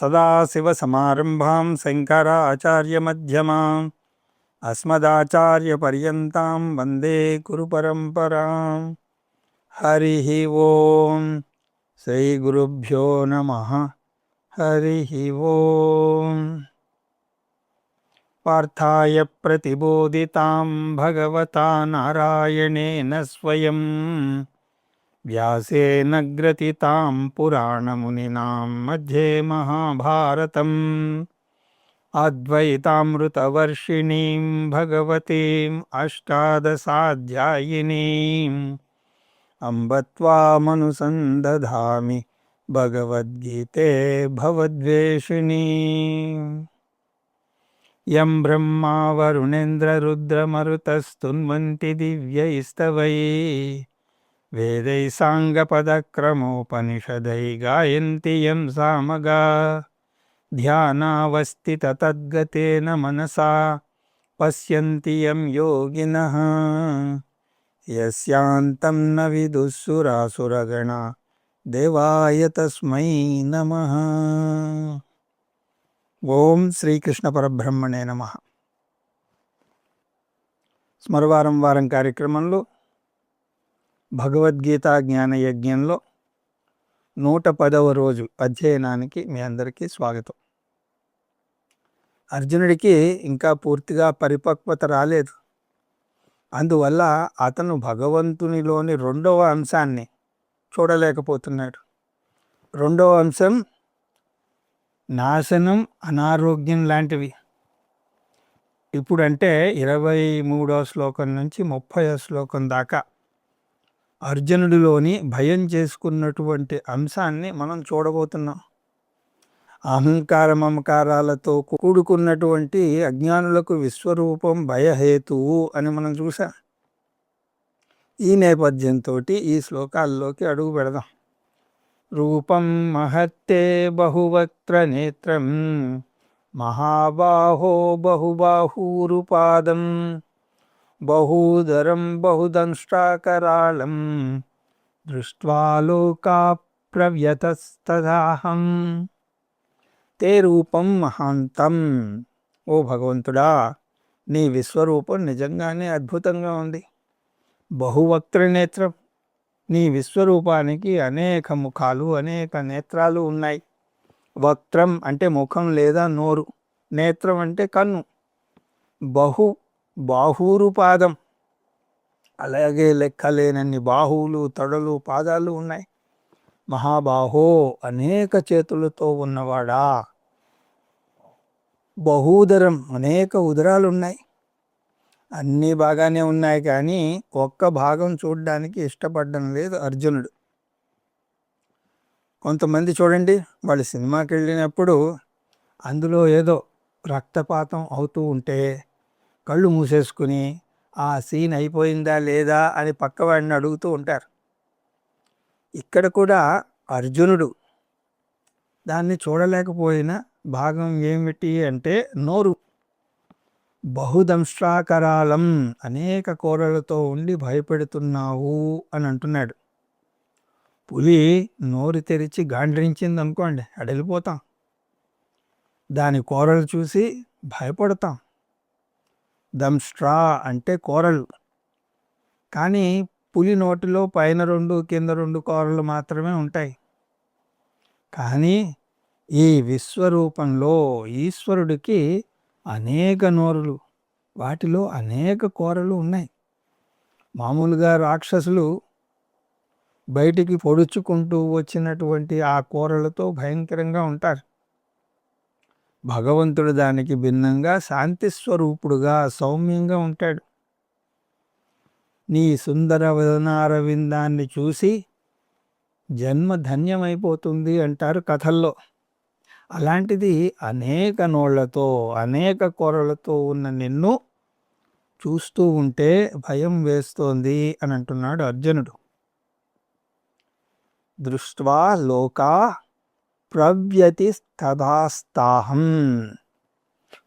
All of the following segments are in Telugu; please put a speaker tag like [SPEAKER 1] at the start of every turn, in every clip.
[SPEAKER 1] సదాశివసమారంభాం శంకరాచార్యమధ్యమాం అస్మదాచార్యపర్యంతం వందే గురుపరంపరాం. హరి ఓం. శ్రీ గురుభ్యో నమః. హరి ఓం. పార్థాయ ప్రతిబోధితాం భగవతా నారాయణేన స్వయం వ్యాసేన గ్రథితాం పురాణమునినాం మధ్యే మహాభారతం. అద్వైతామృతవర్షిణీం భగవతీం అష్టాదశాధ్యాయినీం అంబ త్వామనుసందధామి భగవద్గీతే భవద్వేషిణీం. యం బ్రహ్మా వరుణేంద్రరుద్రమరుతస్తున్వంతి దివ్యైస్తవై వేదై సాంగపదక్రమోపనిషదై గాయంతి యం సామగా ధ్యానావస్థితతద్గతేన మనసా పశ్యంతి యం యోగినః యస్యాంతం న విదుఃసురాసురగణా దేవాయ తస్మై నమః. ఓం శ్రీకృష్ణ పరబ్రహ్మణే నమః. స్మరవారం వారం కార్యక్రమంలో భగవద్గీత జ్ఞాన యజ్ఞంలో 110వ రోజు అధ్యయనానికి మీ అందరికీ స్వాగతం. అర్జునుడికి ఇంకా పూర్తిగా పరిపక్వత రాలేదు. అందువల్ల అతను భగవంతునిలోని రెండవ అంశాన్ని చూడలేకపోతున్నాడు. రెండవ అంశం నాశనం, అనారోగ్యం లాంటివి. ఇప్పుడంటే 23వ శ్లోకం నుంచి 30వ శ్లోకం దాకా అర్జునుడిలోని భయం చేసుకున్నటువంటి అంశాన్ని మనం చూడబోతున్నాం. అహంకార మమకారాలతో కూడుకున్నటువంటి అజ్ఞానులకు విశ్వరూపం భయహేతువు అని మనం చూసాం. ఈ నేపథ్యంతో ఈ శ్లోకాల్లోకి అడుగు పెడదాం. రూపం మహత్తే బహువక్త్ర నేత్రం మహాబాహో బహుబాహూరుపాదం బహూదరం బహుదంష్ట్రాకరాళం దృష్ట్వా లోకా ప్రవ్యతస్తదాహం తే రూపం మహాంతం. ఓ భగవంతుడా, నీ విశ్వరూపం నిజంగానే అద్భుతంగా ఉంది. బహువక్త్ర నేత్రం, నీ విశ్వరూపానికి అనేక ముఖాలు, అనేక నేత్రాలు ఉన్నాయి. వక్త్రం అంటే ముఖం లేదా నోరు, నేత్రం అంటే కన్ను. బహు బాహూరు పాదం, అలాగే లెక్కలేనన్ని బాహువులు, తొడలు, పాదాలు ఉన్నాయి. మహాబాహో అనేక చేతులతో ఉన్నవాడా. బహూదరం అనేక ఉదరాలు ఉన్నాయి. అన్నీ బాగానే ఉన్నాయి, కానీ ఒక్క భాగం చూడడానికి ఇష్టపడడం లేదు అర్జునుడు. కొంతమంది చూడండి, వాళ్ళు సినిమాకి వెళ్ళినప్పుడు అందులో ఏదో రక్తపాతం అవుతూ ఉంటే కళ్ళు మూసేసుకుని ఆ సీన్ అయిపోయిందా లేదా అని పక్కవాడిని అడుగుతూ ఉంటారు. ఇక్కడ కూడా అర్జునుడు దాన్ని చూడలేకపోయిన భాగం ఏమిటి అంటే నోరు. బహుదంష్ట్రాకరాళం, అనేక కూరలతో ఉండి భయపెడుతున్నావు అని అంటున్నాడు. పులి నోరు తెరిచి గాండ్రించింది అనుకోండి, అడలిపోతాం. దాని కూరలు చూసి భయపడతాం. దంష్ట్రా అంటే కూరలు. కానీ పులి నోటిలో పైన 2 కింద 2 కూరలు మాత్రమే ఉంటాయి. కానీ ఈ విశ్వరూపంలో ఈశ్వరుడికి అనేక నోరులు, వాటిలో అనేక కూరలు ఉన్నాయి. మామూలుగా రాక్షసులు బయటికి పొడుచుకుంటూ వచ్చినటువంటి ఆ కూరలతో భయంకరంగా ఉంటారు. భగవంతుడు దానికి భిన్నంగా శాంతి స్వరూపుడుగా సౌమ్యంగా ఉంటాడు. నీ సుందర వదనారవిందాన్ని చూసి జన్మ ధన్యమైపోతుంది అంటారు కథల్లో. అలాంటిది అనేక నోళ్లతో, అనేక కూరలతో ఉన్న నిన్ను చూస్తూ ఉంటే భయం వేస్తోంది అని అంటున్నాడు అర్జునుడు. దృష్ట్వా లోకా ప్రవ్యతిస్తదాస్తాహం.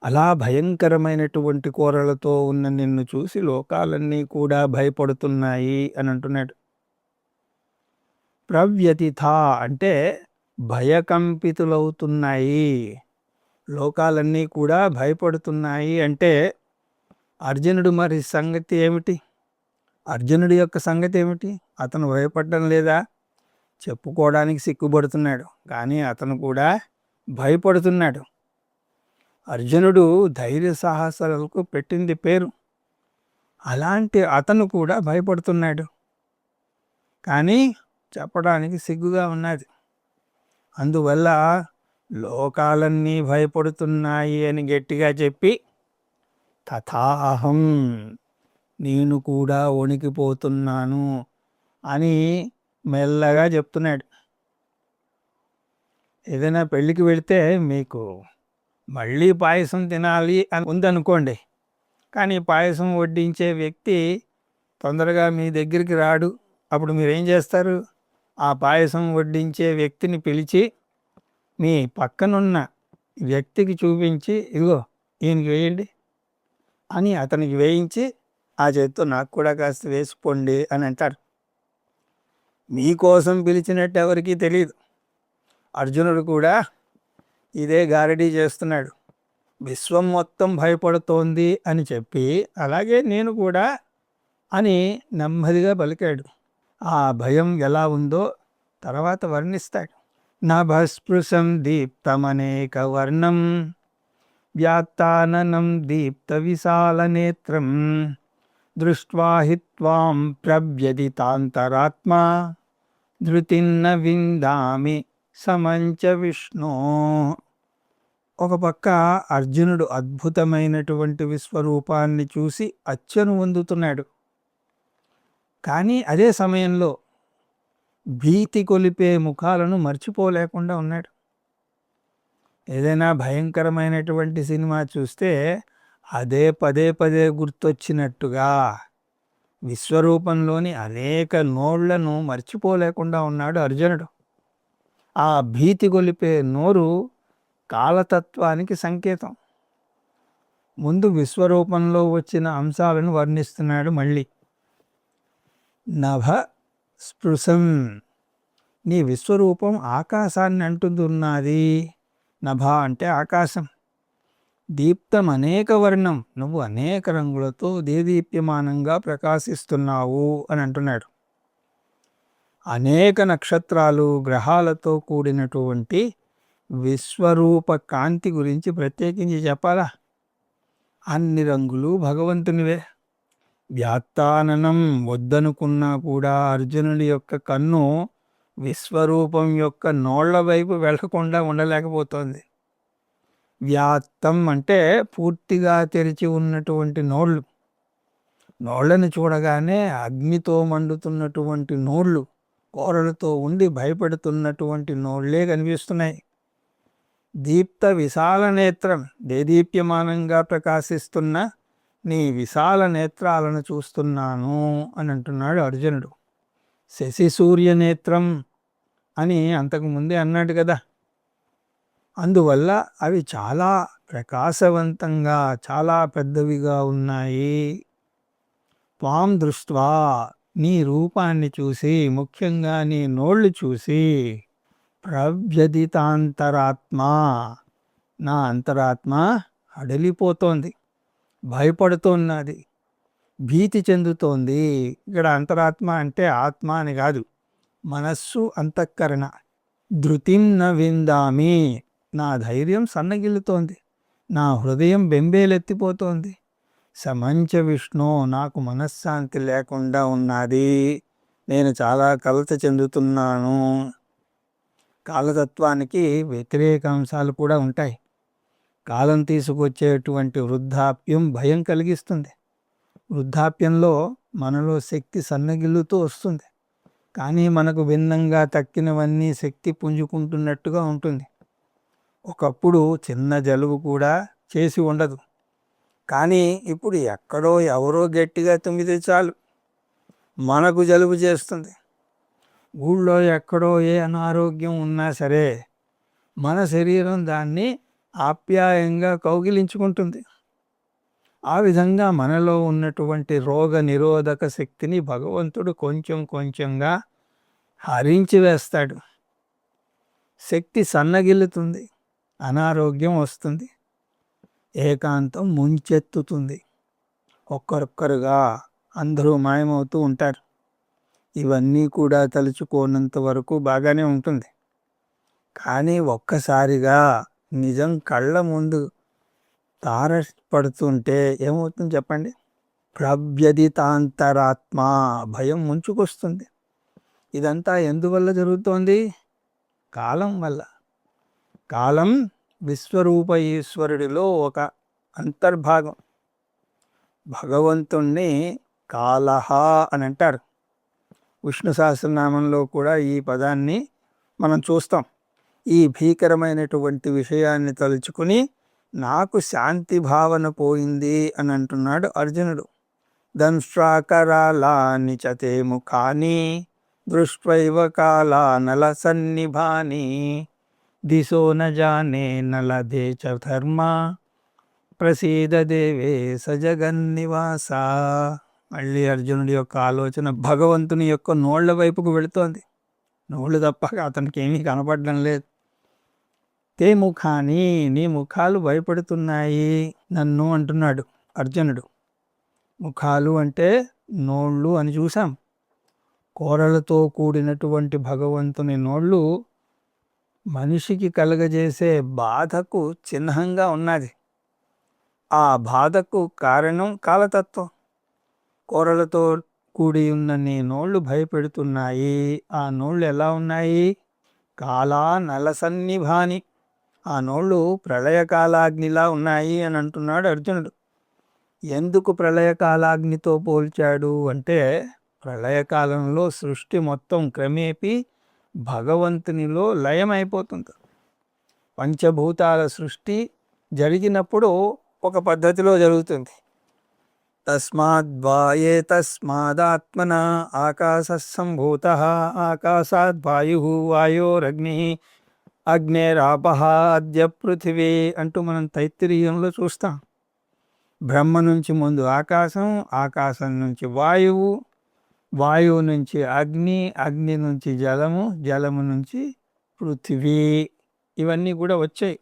[SPEAKER 1] అలా భయంకరమైనటువంటి కూరలతో ఉన్న నిన్ను చూసి లోకాలన్నీ కూడా భయపడుతున్నాయి అని అంటున్నాడు. ప్రవ్యతిథ అంటే భయకంపితులవుతున్నాయి, లోకాలన్నీ కూడా భయపడుతున్నాయి అంటే అర్జునుడు మరి సంగతి ఏమిటి? అర్జునుడి యొక్క సంగతి ఏమిటి? అతను భయపడడం లేదా? చెప్పుకోవడానికి సిగ్గుపడుతున్నాడు, కానీ అతను కూడా భయపడుతున్నాడు. అర్జునుడు ధైర్య సాహసాలకు పెట్టింది పేరు. అలాంటి అతను కూడా భయపడుతున్నాడు, కానీ చెప్పడానికి సిగ్గుగా ఉన్నది. అందువల్ల లోకాలన్నీ భయపడుతున్నాయి అని గట్టిగా చెప్పి తథాహం, నేను కూడా వణికిపోతున్నాను అని మెల్లగా చెప్తున్నాడు. ఏదైనా పెళ్ళికి వెళితే మీకు మళ్ళీ పాయసం తినాలి అని ఉందనుకోండి, కానీ పాయసం వడ్డించే వ్యక్తి తొందరగా మీ దగ్గరికి రాడు. అప్పుడు మీరేం చేస్తారు? ఆ పాయసం వడ్డించే వ్యక్తిని పిలిచి మీ పక్కనున్న వ్యక్తికి చూపించి, ఇదిగో ఈయనకి వేయండి అని అతనికి వేయించి, ఆ చేత్తో నాకు కూడా కాస్త వేసిపోండి అని అంటారు. మీకోసం పిలిచినట్టు ఎవరికీ తెలియదు. అర్జునుడు కూడా ఇదే గారడీ చేస్తున్నాడు. విశ్వం మొత్తం భయపడుతోంది అని చెప్పి, అలాగే నేను కూడా అని నెమ్మదిగా పలికాడు. ఆ భయం ఎలా ఉందో తర్వాత వర్ణిస్తాడు. నభస్పృశం దీప్తమనేక వర్ణం వ్యాత్తాననం దీప్త విశాలనేత్రం దృష్ట్వా హి త్వాం ప్రవ్యదితాంతరాత్మా ధృతిన్న విందామి సమంచ విష్ణు. ఒక పక్క అర్జునుడు అద్భుతమైనటువంటి విశ్వరూపాన్ని చూసి అచ్చను పొందుతున్నాడు, కానీ అదే సమయంలో భీతి కొలిపే ముఖాలను మర్చిపోలేకుండా ఉన్నాడు. ఏదైనా భయంకరమైనటువంటి సినిమా చూస్తే అదే పదే పదే గుర్తొచ్చినట్టుగా విశ్వరూపంలోని అనేక నోళ్లను మర్చిపోలేకుండా ఉన్నాడు అర్జునుడు. ఆ భీతి కొలిపే నోరు కాలతత్వానికి సంకేతం. ముందు విశ్వరూపంలో వచ్చిన అంశాలను వర్ణిస్తున్నాడు. మళ్ళీ నభ స్పృశం, నీ విశ్వరూపం ఆకాశాన్ని అంటున్నది. నభ అంటే ఆకాశం. దీప్తం అనేక వర్ణం, నువ్వు అనేక రంగులతో దేదీప్యమానంగా ప్రకాశిస్తున్నావు అని అంటున్నాడు. అనేక నక్షత్రాలు గ్రహాలతో కూడినటువంటి విశ్వరూప కాంతి గురించి ప్రత్యేకించి చెప్పాలా? అన్ని రంగులు భగవంతునివే. వ్యాత్తాననం వద్దనుకున్నా కూడా అర్జునుడి యొక్క కన్ను విశ్వరూపం యొక్క నోళ్ల వైపు వెళ్లకుండా ఉండలేకపోతోంది. వ్యాత్తం అంటే పూర్తిగా తెరిచి ఉన్నటువంటి నోళ్ళు. నోళ్లను చూడగానే అగ్నితో మండుతున్నటువంటి నోళ్ళు, కోరలతో ఉండి భయపెడుతున్నటువంటి నోళ్లే కనిపిస్తున్నాయి. దీప్త విశాల నేత్రం, దేదీప్యమానంగా ప్రకాశిస్తున్న నీ విశాల నేత్రాలను చూస్తున్నాను అని అంటున్నాడు అర్జునుడు. శశి సూర్య నేత్రం అని అంతకుముందే అన్నాడు కదా. అందువల్ల అవి చాలా ప్రకాశవంతంగా, చాలా పెద్దవిగా ఉన్నాయి. త్వాం దృష్ట్వా, నీ రూపాన్ని చూసి, ముఖ్యంగా నీ నోళ్ళు చూసి, ప్రవ్యదితాంతరాత్మా, నా అంతరాత్మ అడలిపోతోంది, భయపడుతున్నది, భీతి చెందుతోంది. ఇక్కడ అంతరాత్మ అంటే ఆత్మ అని కాదు, మనస్సు, అంతఃకరణ. ధృతిం న విందామి, నా ధైర్యం సన్నగిల్లుతోంది, నా హృదయం బెంబేలెత్తిపోతోంది. సమంచ విష్ణు, నాకు మనశ్శాంతి లేకుండా ఉన్నది, నేను చాలా కలత చెందుతున్నాను. కాలతత్వానికి వ్యతిరేక అంశాలు కూడా ఉంటాయి. కాలం తీసుకొచ్చేటువంటి వృద్ధాప్యం భయం కలిగిస్తుంది. వృద్ధాప్యంలో మనలో శక్తి సన్నగిల్లుతూ వస్తుంది, కానీ మనకు భిన్నంగా తక్కినవన్నీ శక్తి పుంజుకుంటున్నట్టుగా ఉంటుంది. ఒకప్పుడు చిన్న జలుబు కూడా చేసి ఉండదు, కానీ ఇప్పుడు ఎక్కడో ఎవరో గట్టిగా తుమ్మితే చాలు మనకు జలుబు చేస్తుంది. ఊళ్ళో ఎక్కడో ఏ అనారోగ్యం ఉన్నా సరే మన శరీరం దాన్ని ఆప్యాయంగా కౌగిలించుకుంటుంది. ఆ విధంగా మనలో ఉన్నటువంటి రోగ నిరోధక శక్తిని భగవంతుడు కొంచెం కొంచెంగా హరించి వేస్తాడు. శక్తి సన్నగిల్లుతుంది, అనారోగ్యం వస్తుంది, ఏకాంతం ముంచెత్తుతుంది, ఒక్కరొక్కరుగా అందరూ మాయమవుతూ ఉంటారు. ఇవన్నీ కూడా తలుచుకోనంత వరకు బాగానే ఉంటుంది. కానీ ఒక్కసారిగా నిజం కళ్ళ ముందు తార పడుతుంటే ఏమవుతుంది చెప్పండి? ప్రవ్యధితాంతరాత్మ, భయం ముంచుకొస్తుంది. ఇదంతా ఎందువల్ల జరుగుతోంది? కాలం వల్ల. కాలం విశ్వరూప ఈశ్వరుడిలో ఒక అంతర్భాగం. భగవంతుణ్ణి కాలహ అని అంటారు. విష్ణు సహస్రనామంలో కూడా ఈ పదాన్ని మనం చూస్తాం. ఈ భీకరమైనటువంటి విషయాన్ని తలుచుకుని నాకు శాంతి భావన పోయింది అని అంటున్నాడు అర్జునుడు. దంష్ట్రాకరాలాని చతే ముఖాని దృష్ట్వైవ కాలా నల సన్నిభాని దిశో న జానే నలదే చ ధర్మ ప్రసీద దేవే సజగన్నివాస. మళ్ళీ అర్జునుడి యొక్క ఆలోచన భగవంతుని యొక్క నోళ్ల వైపుకు వెళుతోంది. నోళ్ళు తప్ప అతనికి ఏమీ కనపడడం లేదు. తే ముఖాని, నీ ముఖాలు భయపడుతున్నాయి నన్ను అంటున్నాడు అర్జునుడు. ముఖాలు అంటే నోళ్ళు అని చూసాం. కోరలతో కూడినటువంటి భగవంతుని నోళ్ళు మనిషికి కలగజేసే బాధకు చిహ్నంగా ఉన్నది. ఆ బాధకు కారణం కాలతత్వం. కోరలతో కూడి ఉన్న నీ నోళ్ళు భయపెడుతున్నాయి. ఆ నోళ్ళు ఎలా ఉన్నాయి? కాలా నలసన్నిభాని, ఆ నోళ్ళు ప్రళయకాలాగ్నిలా ఉన్నాయి అని అంటున్నాడు అర్జునుడు. ఎందుకు ప్రళయకాలాగ్నితో పోల్చాడు అంటే, ప్రళయకాలంలో సృష్టి మొత్తం క్రమేపీ భగవంతునిలో లయమైపోతుంది. పంచభూతాల సృష్టి జరిగినప్పుడు ఒక పద్ధతిలో జరుగుతుంది. తస్మాత్మాత్మన ఆకాశ సంభూత ఆకాశాద్ వాయు వాయోరగ్ని అగ్నేరాపహ అద్య పృథివీ అంటూ మనం తైత్తిరీయంలో చూస్తాం. బ్రహ్మ నుంచి ముందు ఆకాశం, ఆకాశం నుంచి వాయువు, వాయువు నుంచి అగ్ని, అగ్ని నుంచి జలము, జలము నుంచి పృథివీ, ఇవన్నీ కూడా వచ్చాయి.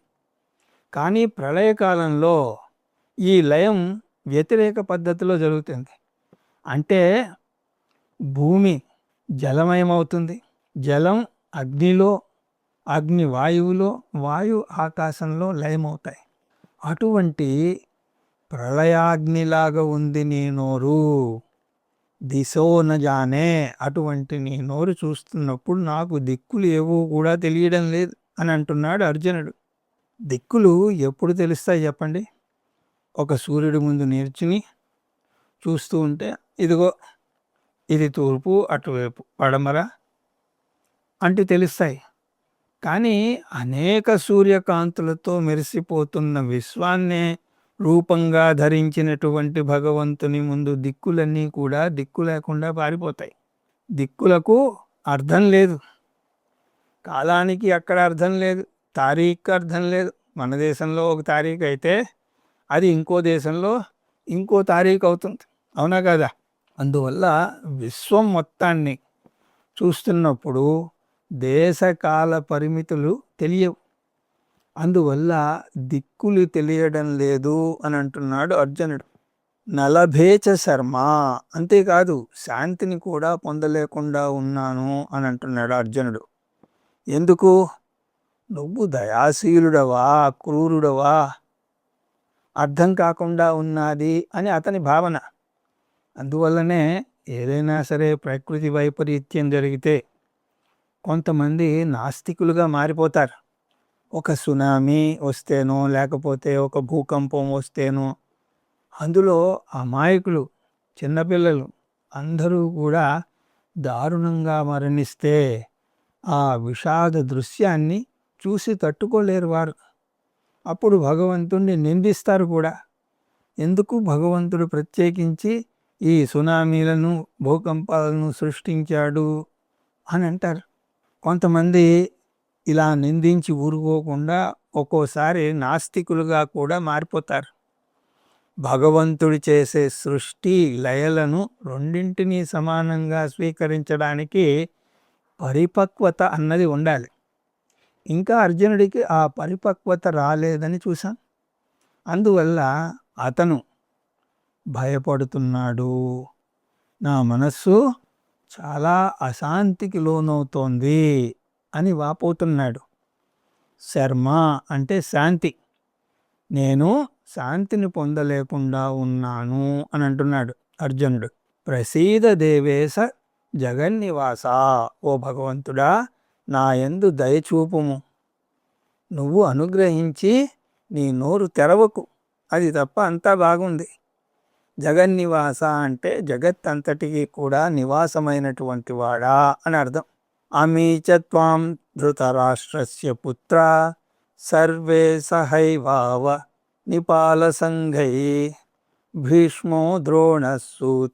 [SPEAKER 1] కానీ ప్రళయకాలంలో ఈ లయం వ్యతిరేక పద్ధతిలో జరుగుతుంది. అంటే భూమి జలమయమవుతుంది, జలం అగ్నిలో, అగ్ని వాయువులో, వాయు ఆకాశంలో లయమవుతాయి. అటువంటి ప్రళయాగ్నిలాగా ఉంది నీ నోరు. దిశో న జానే, అటువంటి నీ నోరు చూస్తున్నప్పుడు నాకు దిక్కులు ఏవో కూడా తెలియడం లేదు అని అంటున్నాడు అర్జునుడు. దిక్కులు ఎప్పుడు తెలుస్తాయి చెప్పండి? ఒక సూర్యుడి ముందు నిల్చుని చూస్తూ ఉంటే ఇదిగో ఇది తూర్పు, అటువైపు పడమర అంటూ తెలుస్తాయి. కానీ అనేక సూర్యకాంతులతో మెరిసిపోతున్న విశ్వాన్నే రూపంగా ధరించినటువంటి భగవంతుని ముందు దిక్కులన్నీ కూడా దిక్కు లేకుండా పారిపోతాయి. దిక్కులకు అర్థం లేదు, కాలానికి అక్కడ అర్థం లేదు, తారీఖు అర్థం లేదు. మన దేశంలో ఒక తారీఖు అయితే అది ఇంకో దేశంలో ఇంకో తారీఖు అవుతుంది, అవునా కదా? అందువల్ల విశ్వం మొత్తాన్ని చూస్తున్నప్పుడు దేశకాల పరిమితులు తెలియవు. అందువల్ల దిక్కులు తెలియడం లేదు అని అంటున్నాడు అర్జునుడు. నలభేచ శర్మ, అంతేకాదు శాంతిని కూడా పొందలేకుండా ఉన్నాను అని అంటున్నాడు అర్జునుడు. ఎందుకు? నువ్వు దయాశీలుడవా క్రూరుడవా అర్థం కాకుండా ఉన్నది అని అతని భావన. అందువల్లనే ఏదైనా సరే ప్రకృతి వైపరీత్యం జరిగితే కొంతమంది నాస్తికులుగా మారిపోతారు. ఒక సునామీ వస్తేనో లేకపోతే ఒక భూకంపం వస్తేనో అందులో అమాయకులు, చిన్నపిల్లలు అందరూ కూడా దారుణంగా మరణిస్తే ఆ విషాద దృశ్యాన్ని చూసి తట్టుకోలేరు వారు. అప్పుడు భగవంతుణ్ణి నిందిస్తారు కూడా. ఎందుకు భగవంతుడు ప్రత్యేకించి ఈ సునామీలను, భూకంపాలను సృష్టించాడు అని అంటారు. కొంతమంది ఇలా నిందించి ఊరుకోకుండా ఒక్కోసారి నాస్తికులుగా కూడా మారిపోతారు. భగవంతుడు చేసే సృష్టి లయలను రెండింటినీ సమానంగా స్వీకరించడానికి పరిపక్వత అన్నది ఉండాలి. ఇంకా అర్జునుడికి ఆ పరిపక్వత రాలేదని చూసాం. అందువల్ల అతను భయపడుతున్నాడు. నా మనస్సు చాలా అశాంతికి లోనవుతోంది అని వాపోతున్నాడు. శర్మ అంటే శాంతి. నేను శాంతిని పొందలేకుండా ఉన్నాను అని అంటున్నాడు అర్జునుడు. ప్రసీద దేవేశ జగన్నివాస, ఓ భగవంతుడా నా యందు దయచూపుము. నువ్వు అనుగ్రహించి నీ నోరు తెరవకు, అది తప్ప అంతా బాగుంది. జగన్నివాస అంటే జగత్ అంతటికి కూడా నివాసమైనటువంటి వాడా అని అర్థం. అమీచ త్వాం ధృతరాష్ట్రస్య పుత్ర సర్వే సహైవావ నిపాల సంఘై భీష్మో ద్రోణసూతపుత్రస్తదాసౌ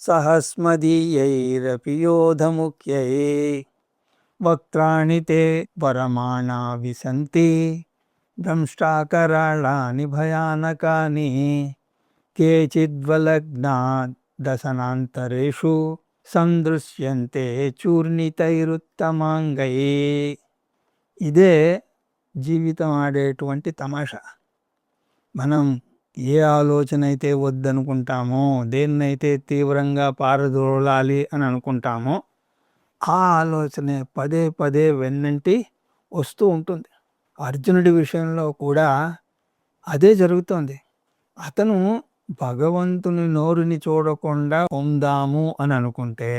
[SPEAKER 1] సహస్మదీయైరపి యోధముఖ్యై వక్త్రాణి తే పరమాణా విసంతి దంష్టాకరాళాని భయానకాని కేచిద్వలగ్నా దశనాంతరేషు సందృశ్యంతే చూర్ణితైరుత్తమాంగై. ఇదే జీవితం ఆడేటువంటి తమాషా. మనం ఏ ఆలోచన అయితే వద్దనుకుంటామో, దేన్నైతే తీవ్రంగా పారదోలాలి అని అనుకుంటామో, ఆ ఆలోచనే పదే పదే వెన్నంటి వస్తూ ఉంటుంది. అర్జునుడి విషయంలో కూడా అదే జరుగుతోంది. అతను భగవంతుని నోరుని చూడకుండా ఉందాము అని అనుకుంటే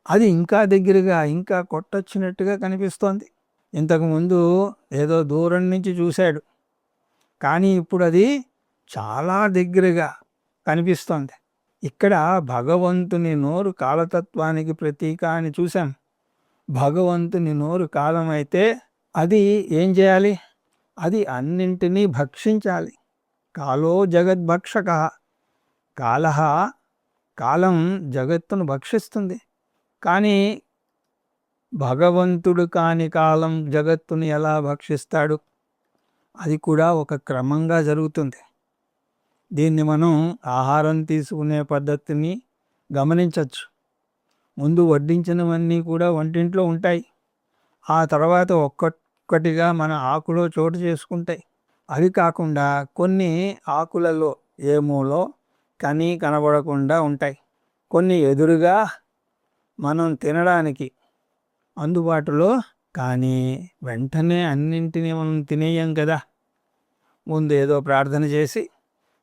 [SPEAKER 1] అది ఇంకా దగ్గరగా, ఇంకా కొట్టొచ్చినట్టుగా కనిపిస్తోంది. ఇంతకుముందు ఏదో దూరం నుంచి చూశాడు, కానీ ఇప్పుడు అది చాలా దగ్గరగా కనిపిస్తోంది. ఇక్కడ భగవంతుని నోరు కాలతత్వానికి ప్రతీక అని చూసాం. భగవంతుని నోరు కాలమైతే అది ఏం చేయాలి? అది అన్నింటినీ భక్షించాలి. కాలో జగద్భక్షక. కాలం జగత్తును భక్షిస్తుంది. కానీ భగవంతుడు కాని కాలం జగత్తుని ఎలా భక్షిస్తాడు? అది కూడా ఒక క్రమంగా జరుగుతుంది. దీన్ని మనం ఆహారం తీసుకునే పద్ధతిని గమనించవచ్చు. ముందు వడ్డించినవన్నీ కూడా వంటింట్లో ఉంటాయి. ఆ తర్వాత ఒక్కొక్కటిగా మన ఆకులో చోటు చేసుకుంటాయి. అవి కాకుండా కొన్ని ఆకులలో ఏమూలో కనబడకుండా ఉంటాయి. కొన్ని ఎదురుగా మనం తినడానికి అందుబాటులో, కానీ వెంటనే అన్నింటినీ మనం తినేయం కదా. ముందు ఏదో ప్రార్థన చేసి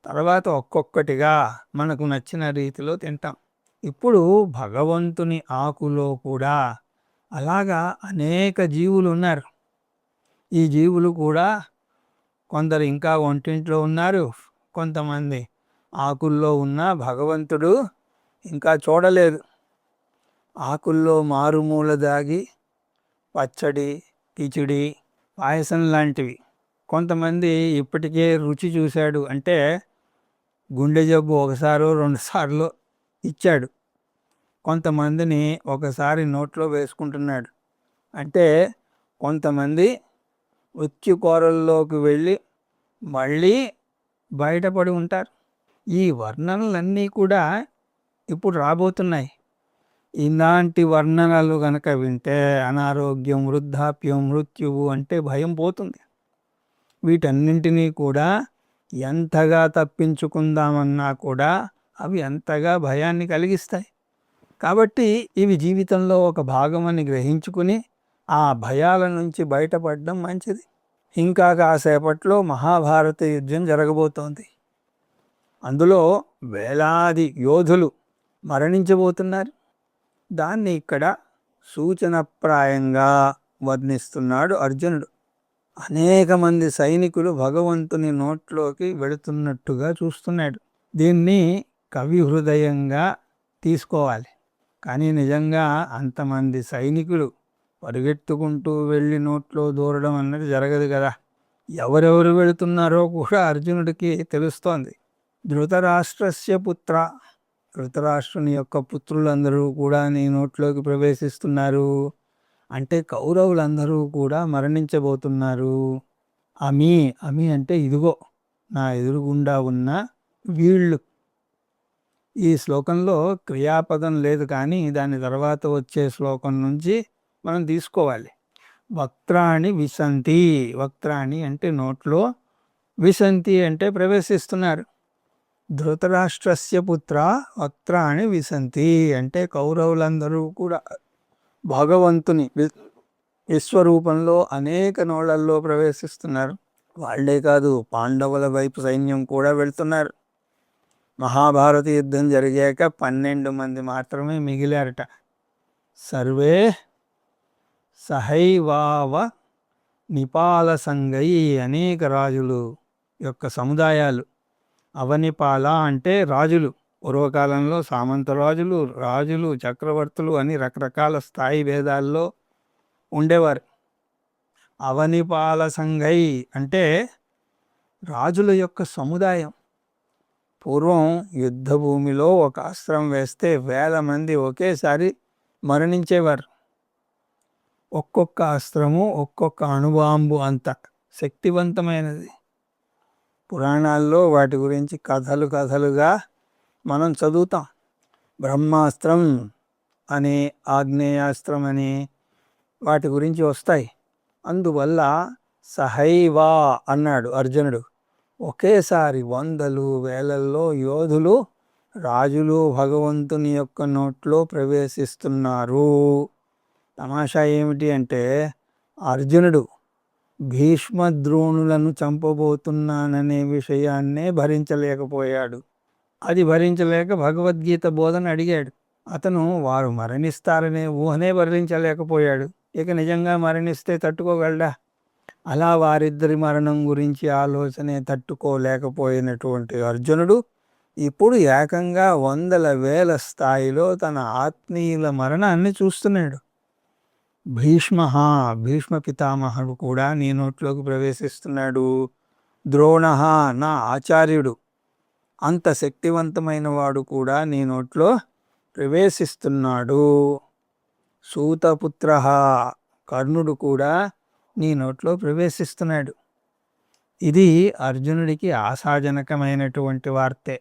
[SPEAKER 1] తర్వాత ఒక్కొక్కటిగా మనకు నచ్చిన రీతిలో తింటాం. ఇప్పుడు భగవంతుని ఆకులో కూడా అలాగా అనేక జీవులు ఉన్నారు. ఈ జీవులు కూడా కొందరు ఇంకా వంటింట్లో ఉన్నారు, కొంతమంది ఆకుల్లో ఉన్న భగవంతుడు ఇంకా చూడలేదు. ఆకుల్లో మారుమూల దాగి పచ్చడి, కిచిడి, పాయసం లాంటివి. కొంతమంది ఇప్పటికే రుచి చూశాడు అంటే గుండె జబ్బు ఒకసారో రెండుసార్లు ఇచ్చాడు. కొంతమందిని ఒకసారి నోట్లో వేసుకుంటున్నాడు. అంటే కొంతమంది ఉచ్చి కూరల్లోకి వెళ్ళి మళ్ళీ బయటపడి ఉంటారు. ఈ వర్ణనలన్నీ కూడా ఇప్పుడు రాబోతున్నాయి. ఇలాంటి వర్ణనలు కనుక వింటే అనారోగ్యం, వృద్ధాప్యం, మృత్యువు అంటే భయం పోతుంది. వీటన్నింటినీ కూడా ఎంతగా తప్పించుకుందామన్నా కూడా అవి అంతగా భయాన్ని కలిగిస్తాయి. కాబట్టి ఇవి జీవితంలో ఒక భాగమని గ్రహించుకుని ఆ భయాల నుంచి బయటపడడం మంచిది. ఇంకా కాసేపట్లో మహాభారత యుద్ధం జరగబోతోంది. అందులో వేలాది యోధులు మరణించబోతున్నారు. దాన్ని ఇక్కడ సూచనప్రాయంగా వర్ణిస్తున్నాడు అర్జునుడు. అనేక మంది సైనికులు భగవంతుని నోట్లోకి వెళుతున్నట్టుగా చూస్తున్నాడు. దీన్ని కవి హృదయంగా తీసుకోవాలి. కానీ నిజంగా అంతమంది సైనికులు పరిగెత్తుకుంటూ వెళ్ళి నోట్లో దూరడం అన్నది జరగదు కదా. ఎవరెవరు వెళుతున్నారో కూడా అర్జునుడికి తెలుస్తోంది. ధృతరాష్ట్రస్య పుత్ర, ధృతరాష్ట్రుని యొక్క పుత్రులందరూ కూడా నీ నోట్లోకి ప్రవేశిస్తున్నారు. అంటే కౌరవులందరూ కూడా మరణించబోతున్నారు. అమి అంటే ఇదిగో నా ఎదురుగుండా ఉన్న వీళ్ళు. ఈ శ్లోకంలో క్రియాపదం లేదు, కానీ దాని తర్వాత వచ్చే శ్లోకం నుంచి మనం తీసుకోవాలి. వక్త్రాణి విశంతి, వక్త్రాణి అంటే నోట్లో, విశంతి అంటే ప్రవేశిస్తున్నారు. ధృతరాష్ట్రస్య పుత్ర వక్త్రాణి విశంతి అంటే కౌరవులందరూ కూడా భగవంతుని విశ్వరూపంలో అనేక నోళ్లల్లో ప్రవేశిస్తున్నారు. వాళ్లే కాదు, పాండవుల వైపు సైన్యం కూడా వెళ్తున్నారు. మహాభారత యుద్ధం జరిగాక 12 మంది మాత్రమే మిగిలారట. సర్వే సహైవావ నిపాల సంగై, అనేక రాజులు యొక్క సముదాయాలు. అవనిపాల అంటే రాజులు. పూర్వకాలంలో సామంత రాజులు, రాజులు, చక్రవర్తులు అని రకరకాల స్థాయి భేదాల్లో ఉండేవారు. అవనిపాల సంగై అంటే రాజుల యొక్క సముదాయం. పూర్వం యుద్ధ భూమిలో ఒక అస్త్రం వేస్తే 1000 మంది ఒకేసారి మరణించేవారు. ఒక్కొక్క అస్త్రము ఒక్కొక్క అణుబాంబు అంత శక్తివంతమైనది. పురాణాల్లో వాటి గురించి కథలు కథలుగా మనం చదువుతాం. బ్రహ్మాస్త్రం అని, ఆగ్నేయాస్త్రం అని వాటి గురించి వస్తాయి. అందువల్ల సహైవా అన్నాడు అర్జునుడు. ఒకేసారి వందలు వేలల్లో యోధులు, రాజులు భగవంతుని యొక్క నోట్లో ప్రవేశిస్తున్నారు. తమాషా ఏమిటి అంటే అర్జునుడు భీష్మద్రోణులను చంపబోతున్నాననే విషయాన్నే భరించలేకపోయాడు. అది భరించలేక భగవద్గీత బోధన అడిగాడు. అతను వారు మరణిస్తారనే ఊహనే భరించలేకపోయాడు. ఇక నిజంగా మరణిస్తే తట్టుకోగలడా? అలా వారిద్దరి మరణం గురించి ఆలోచనే తట్టుకోలేకపోయినటువంటి అర్జునుడు ఇప్పుడు ఏకంగా వందల వేల స్థాయిలో తన ఆత్మీయుల మరణాన్ని చూస్తున్నాడు. భీష్మ పితామహుడు కూడా నీ నోట్లోకి ప్రవేశిస్తున్నాడు. ద్రోణ నా ఆచార్యుడు, అంత శక్తివంతమైన వాడు కూడా నీ నోట్లో ప్రవేశిస్తున్నాడు. సూతపుత్ర కర్ణుడు కూడా నీ నోట్లో ప్రవేశిస్తున్నాడు. ఇది అర్జునుడికి ఆశాజనకమైనటువంటి వార్తే.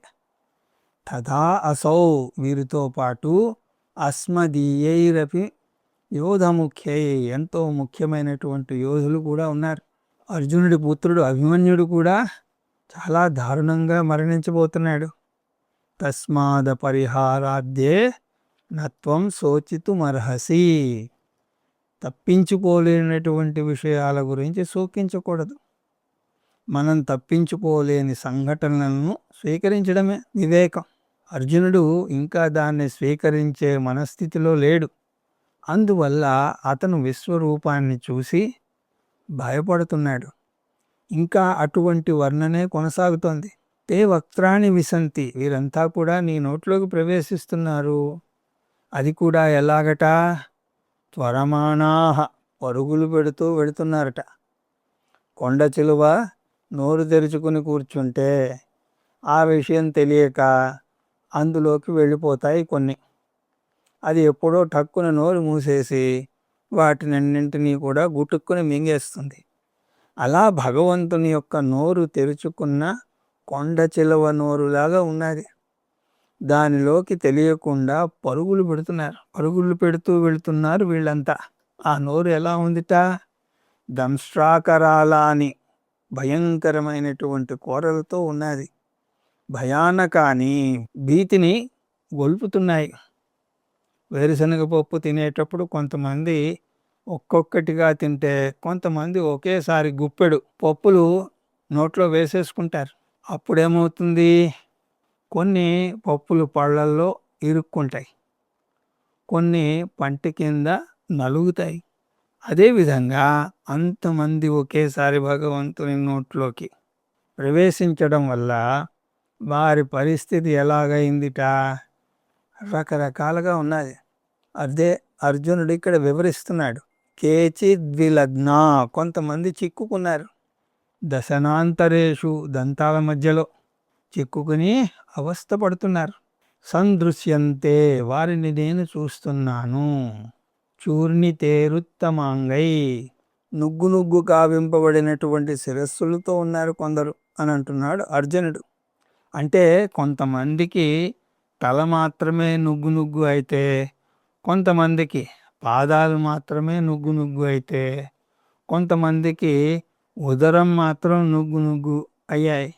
[SPEAKER 1] తథా అసౌ, వీరితో పాటు అస్మదీయైరపి యోధముఖ్యై, ఎంతో ముఖ్యమైనటువంటి యోధులు కూడా ఉన్నారు. అర్జునుడి పుత్రుడు అభిమన్యుడు కూడా చాలా దారుణంగా మరణించబోతున్నాడు. తస్మాద పరిహారాద్యే నత్వం శోచితుమర్హసి, తప్పించుకోలేనటువంటి విషయాల గురించి శోకించకూడదు. మనం తప్పించుకోలేని సంఘటనలను స్వీకరించడమే వివేకం. అర్జునుడు ఇంకా దాన్ని స్వీకరించే మనస్థితిలో లేడు. అందువల్ల అతను విశ్వరూపాన్ని చూసి భయపడుతున్నాడు. ఇంకా అటువంటి వర్ణనే కొనసాగుతోంది. తే వక్త్రాణి విశంతి, వీరంతా కూడా నీ నోట్లోకి ప్రవేశిస్తున్నారు. అది కూడా ఎలాగట? త్వరమాణాహ, పరుగులు పెడుతూ వెడుతున్నారట. కొండ చిలువ నోరు తెరుచుకుని కూర్చుంటే ఆ విషయం తెలియక అందులోకి వెళ్ళిపోతాయి కొన్ని. అది ఎప్పుడో టక్కున నోరు మూసేసి వాటినన్నింటినీ కూడా గుటుక్కుని మింగేస్తుంది. అలా భగవంతుని యొక్క నోరు తెరుచుకున్న కొండ చిలువ నోరులాగా ఉన్నది. దానిలోకి తెలియకుండా పరుగులు పెడుతున్నారు. పరుగులు పెడుతూ వెళుతున్నారు వీళ్ళంతా. ఆ నోరు ఎలా ఉందిట? దంష్ట్రాకరాలని, భయంకరమైనటువంటి కూరలతో ఉన్నది. భయానకాని, భీతిని గొల్పుతున్నాయి. వేరుశనగ పప్పు తినేటప్పుడు కొంతమంది ఒక్కొక్కటిగా తింటే, కొంతమంది ఒకేసారి గుప్పెడు పప్పులు నోట్లో వేసేసుకుంటారు. అప్పుడేమవుతుంది? కొన్ని పప్పులు పళ్ళల్లో ఇరుక్కుంటాయి, కొన్ని పంటి కింద నలుగుతాయి. అదేవిధంగా అంతమంది ఒకేసారి భగవంతుని నోట్లోకి ప్రవేశించడం వల్ల వారి పరిస్థితి ఎలాగైందిట? రకరకాలుగా ఉన్నది. అదే అర్జునుడు ఇక్కడ వివరిస్తున్నాడు. కేచిద్విలగ్న, కొంతమంది చిక్కుకున్నారు. దశనాంతరేషు, దంతాల మధ్యలో చిక్కుకుని అవస్థపడుతున్నారు. సందృశ్యంతే, వారిని నేను చూస్తున్నాను. చూర్ణితేరుత్తమాంగై, నుగ్గు నుగ్గు కావింపబడినటువంటి శిరస్సులతో ఉన్నారు కొందరు అని అంటున్నాడు అర్జునుడు. అంటే కొంతమందికి తల మాత్రమే నుగ్గు నుగ్గు అయితే, కొంతమందికి పాదాలు మాత్రమే నుగ్గు నుగ్గు అయితే, కొంతమందికి ఉదరం మాత్రం నుగ్గు నుగ్గు అయ్యాయి.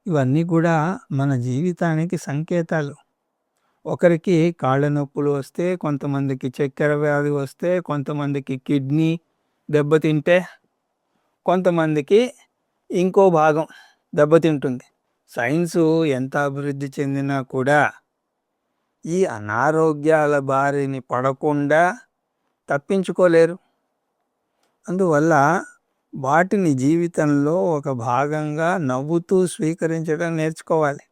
[SPEAKER 1] ఇవన్నీ కూడా మన జీవితానికి సంకేతాలు. ఒకరికి కాళ్ళ నొప్పులు వస్తే, కొంతమందికి చక్కెర వ్యాధి వస్తే, కొంతమందికి కిడ్నీ దెబ్బతింటే, కొంతమందికి ఇంకో భాగం దెబ్బతింటుంది. సైన్సు ఎంత అభివృద్ధి చెందినా కూడా ఈ అనారోగ్యాల బారిని పడకుండా తప్పించుకోలేరు. అందువల్ల వాటిని జీవితంలో ఒక భాగంగా నవ్వుతూ స్వీకరించడం నేర్చుకోవాలి.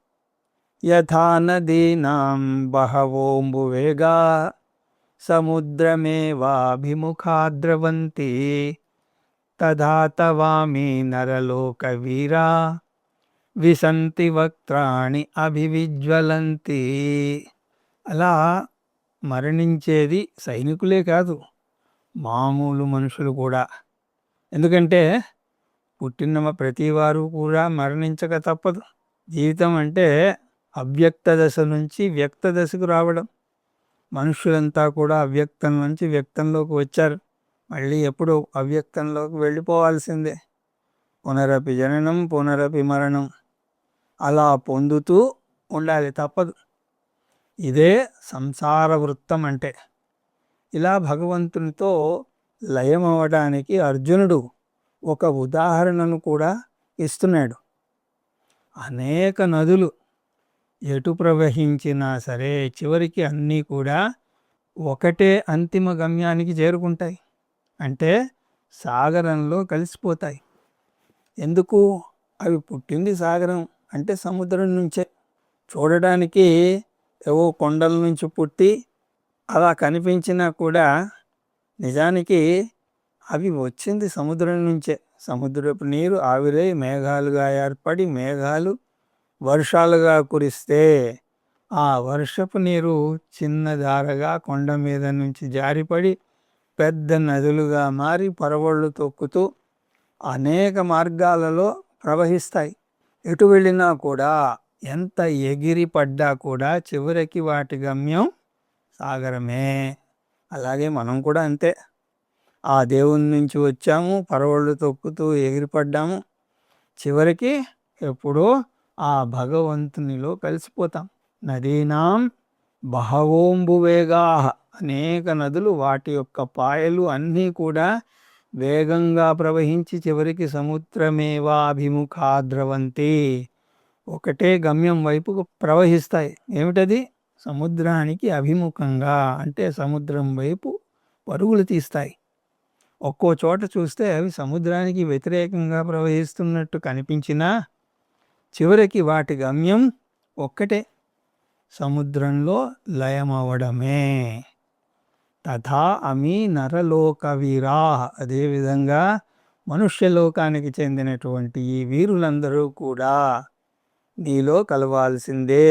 [SPEAKER 1] యథా నదీనాం బహవోంబువేగా సముద్రమేవాభిముఖా ద్రవంతి తథా తవామి నరలోకవీరా విశంతి వక్త్రాణి అభివిజ్వలంతి. అలా మరణించేది సైనికులే కాదు, మామూలు మనుషులు కూడా. ఎందుకంటే పుట్టిన ప్రతివారు కూడా మరణించక తప్పదు. జీవితం అంటే అవ్యక్త దశ నుంచి వ్యక్త దశకు రావడం. మనుషులంతా కూడా అవ్యక్తం నుంచి వ్యక్తంలోకి వచ్చారు, మళ్ళీ ఎప్పుడు అవ్యక్తంలోకి వెళ్ళిపోవాల్సిందే. పునరపి జననం పునరపి మరణం అలా పొందుతూ ఉండాలి, తప్పదు. ఇదే సంసార వృత్తం అంటే. ఇలా భగవంతునితో లయమవడానికి అర్జునుడు ఒక ఉదాహరణను కూడా ఇస్తున్నాడు. అనేక నదులు ఎటు ప్రవహించినా సరే చివరికి అన్నీ కూడా ఒకటే అంతిమ గమ్యానికి చేరుకుంటాయి, అంటే సాగరంలో కలిసిపోతాయి. ఎందుకు? అవి పుట్టింది సాగరం అంటే సముద్రం నుంచే. చూడడానికి ఏవో కొండల నుంచి పుట్టి అలా కనిపించినా కూడా నిజానికి అవి వచ్చింది సముద్రం నుంచే. సముద్రపు నీరు ఆవిరై మేఘాలుగా ఏర్పడి, మేఘాలు వర్షాలుగా కురిస్తే ఆ వర్షపు నీరు చిన్న ధారగా కొండ మీద నుంచి జారిపడి పెద్ద నదులుగా మారి పరవళ్ళు తొక్కుతూ అనేక మార్గాలలో ప్రవహిస్తాయి. ఎటు వెళ్ళినా కూడా, ఎంత ఎగిరి పడ్డా కూడా చివరికి వాటి గమ్యం సాగరమే. అలాగే మనం కూడా అంతే. ఆ దేవుని నుంచి వచ్చాము, పరవళ్ళు తొక్కుతూ ఎగిరిపడ్డాము, చివరికి ఎప్పుడో ఆ భగవంతునిలో కలిసిపోతాం. నదీనాం బహవోంబువేగా, అనేక నదులు వాటి యొక్క పాయలు అన్నీ కూడా వేగంగా ప్రవహించి చివరికి సముద్రమేవాభిముఖా ద్రవంతి, ఒకటే గమ్యం వైపుకు ప్రవహిస్తాయి. ఏమిటది? సముద్రానికి అభిముఖంగా, అంటే సముద్రం వైపు పరుగులు తీస్తాయి. ఒక్కో చోట చూస్తే అవి సముద్రానికి వ్యతిరేకంగా ప్రవహిస్తున్నట్టు కనిపించినా చివరికి వాటి గమ్యం ఒక్కటే, సముద్రంలో లయమవడమే. తథా అమి నరలోకవీరా, అదేవిధంగా మనుష్యలోకానికి చెందినటువంటి ఈ వీరులందరూ కూడా నీలో కలవాల్సిందే.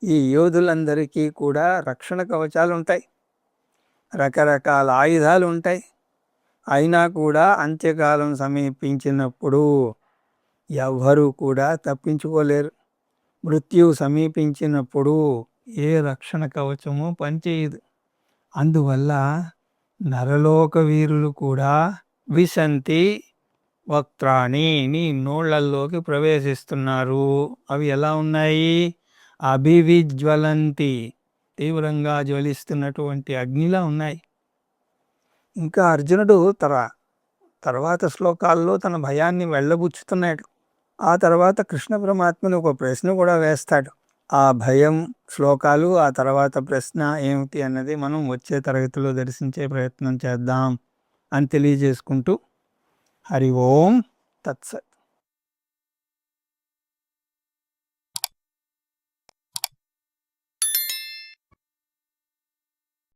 [SPEAKER 1] ఈ యోధులందరికీ కూడా రక్షణ కవచాలు ఉంటాయి, రకరకాల ఆయుధాలు ఉంటాయి. అయినా కూడా అంత్యకాలం సమీపించినప్పుడు ఎవ్వరూ కూడా తప్పించుకోలేరు. మృత్యువు సమీపించినప్పుడు ఏ రక్షణ కవచమో పనిచేయదు. అందువల్ల నరలోక వీరులు కూడా విశంతి వక్త్రాణి, నీ నోళ్లల్లోకి ప్రవేశిస్తున్నారు. అవి ఎలా ఉన్నాయి? అభివిజ్వలంతి, తీవ్రంగా జ్వలిస్తున్నటువంటి అగ్నిలా ఉన్నాయి. ఇంకా అర్జునుడు తర్వాత శ్లోకాల్లో తన భయాన్ని వెళ్ళబుచ్చుతున్నాడు. ఆ తర్వాత కృష్ణ పరమాత్మను ఒక ప్రశ్న కూడా వేస్తాడు. ఆ భయం శ్లోకాలు, ఆ తర్వాత ప్రశ్న ఏమిటి అన్నది మనం వచ్చే తరగతిలో దర్శించే ప్రయత్నం చేద్దాం అని తెలియజేసుకుంటూ హరి ఓం తత్సత్.